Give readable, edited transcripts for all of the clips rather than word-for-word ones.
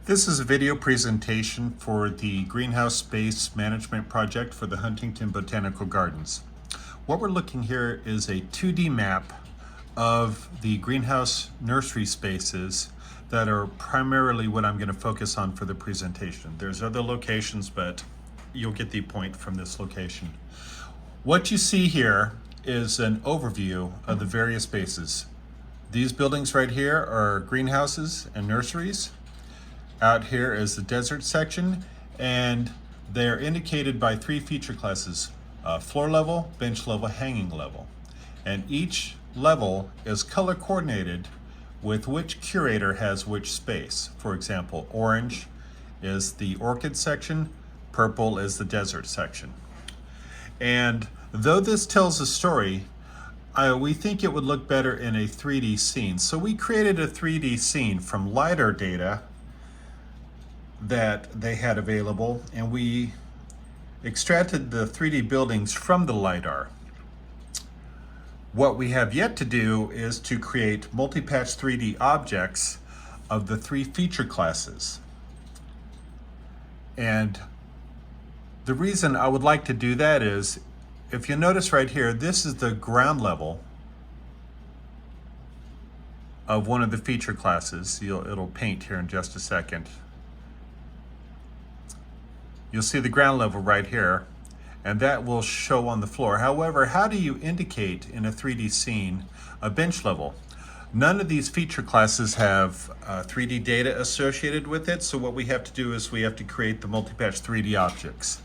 This is a video presentation for the Greenhouse Space Management Project for the Huntington Botanical Gardens. What we're looking here is a 2D map of the greenhouse nursery spaces that are primarily what I'm going to focus on for the presentation. There's other locations, but you'll get the point from this location. What you see here is an overview of the various spaces. These buildings right here are greenhouses and nurseries. Out here is the desert section, and they're indicated by three feature classes: floor level, bench level, hanging level. And each level is color coordinated with which curator has which space. For example, orange is the orchid section, purple is the desert section. And though this tells a story, we think it would look better in a 3D scene. So we created a 3D scene from LiDAR data that they had available, and we extracted the 3D buildings from the LiDAR. What we have yet to do is to create multi-patch 3D objects of the three feature classes. And the reason I would like to do that is, if you notice right here, this is the ground level of one of the feature classes. It'll paint here in just a second. You'll see the ground level right here, and that will show on the floor. However, how do you indicate in a 3D scene a bench level? None of these feature classes have 3D data associated with it, so what we have to do is we have to create the multi-patch 3D objects.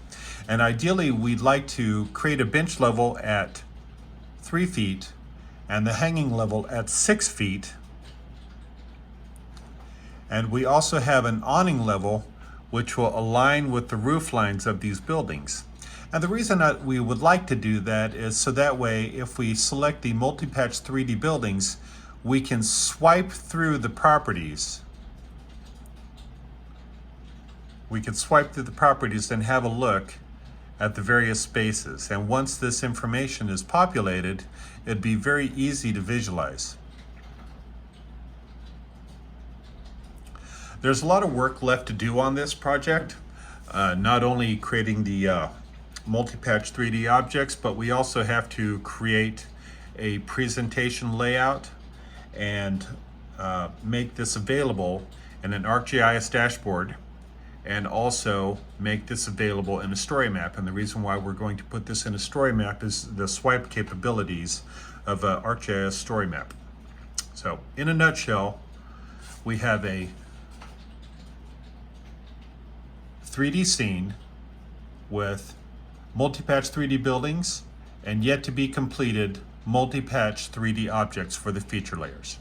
And ideally, we'd like to create a bench level at 3 feet and the hanging level at 6 feet. And we also have an awning level which will align with the roof lines of these buildings. And the reason that we would like to do that is so that way, if we select the multi-patch 3D buildings, we can swipe through the properties. We can swipe through the properties and have a look at the various spaces. And once this information is populated, it'd be very easy to visualize. There's a lot of work left to do on this project, not only creating the multi-patch 3D objects, but we also have to create a presentation layout and make this available in an ArcGIS dashboard, and also make this available in a story map. And the reason why we're going to put this in a story map is the swipe capabilities of an ArcGIS story map. So in a nutshell, we have a 3D scene with multi-patch 3D buildings and yet to be completed multi-patch 3D objects for the feature layers.